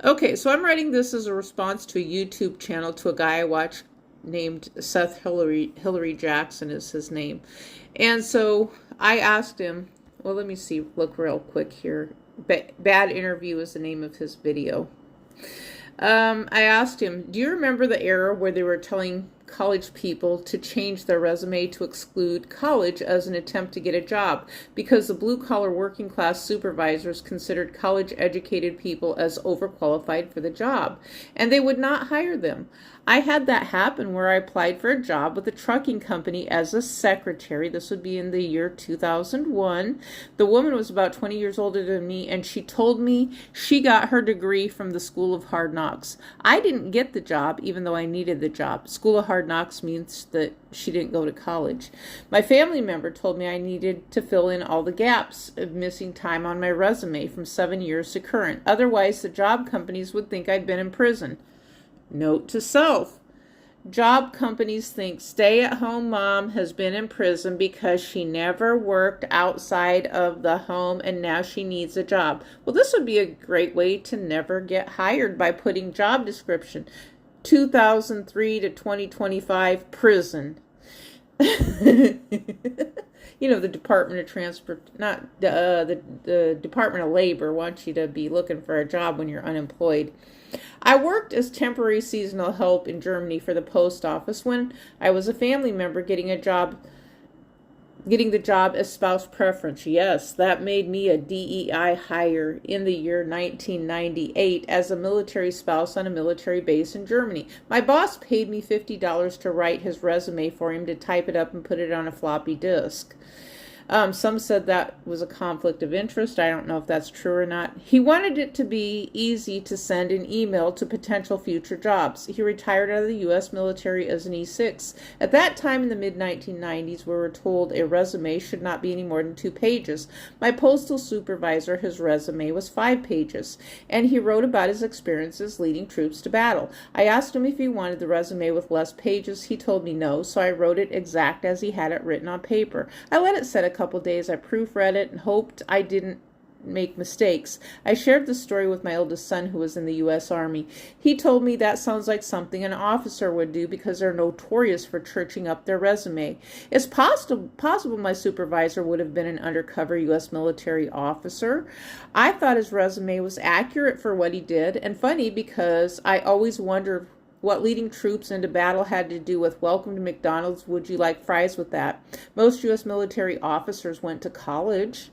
Okay, so I'm writing this as a response to a YouTube channel to a guy I watch named Seth Hillary. Hillary Jackson is his name. And so I asked him, well, let me see, look real quick here. Bad Interview is the name of his video. I asked him, do you remember the era where they were telling college people to change their resume to exclude college as an attempt to get a job because the blue-collar working class supervisors considered college-educated people as overqualified for the job, and they would not hire them? I had that happen where I applied for a job with a trucking company as a secretary. This would be in the year 2001. The woman was about 20 years older than me, and she told me she got her degree from the School of Hard Knocks. I didn't get the job, even though I needed the job. School of Hard Knocks means that she didn't go to college. My family member told me I needed to fill in all the gaps of missing time on my resume from 7 years to current. Otherwise, the job companies would think I'd been in prison. Note to self. Job companies think stay-at-home mom has been in prison because she never worked outside of the home and now she needs a job. Well, this would be a great way to never get hired by putting job description 2003 to 2025 prison. You know, the Department of Transport, not the Department of Labor wants you to be looking for a job when you're unemployed. I worked as temporary seasonal help in Germany for the post office when I was a family member getting the job as spouse preference. Yes, that made me a DEI hire in the year 1998 as a military spouse on a military base in Germany. My boss paid me $50 to write his resume for him, to type it up and put it on a floppy disk. Some said that was a conflict of interest. I don't know if that's true or not. He wanted it to be easy to send an email to potential future jobs. He retired out of the U.S. military as an E6. At that time in the mid-1990s, we were told a resume should not be any more than 2 pages. My postal supervisor, his resume was 5 pages, and he wrote about his experiences leading troops to battle. I asked him if he wanted the resume with less pages. He told me no, so I wrote it exact as he had it written on paper. I let it set a couple days. I proofread it and hoped I didn't make mistakes. I shared the story with my oldest son, who was in the U.S. Army. He told me that sounds like something an officer would do because they're notorious for churching up their resume. It's possible my supervisor would have been an undercover U.S. military officer. I thought his resume was accurate for what he did, and funny because I always wondered what leading troops into battle had to do with welcome to McDonald's, would you like fries with that? Most U.S. military officers went to college.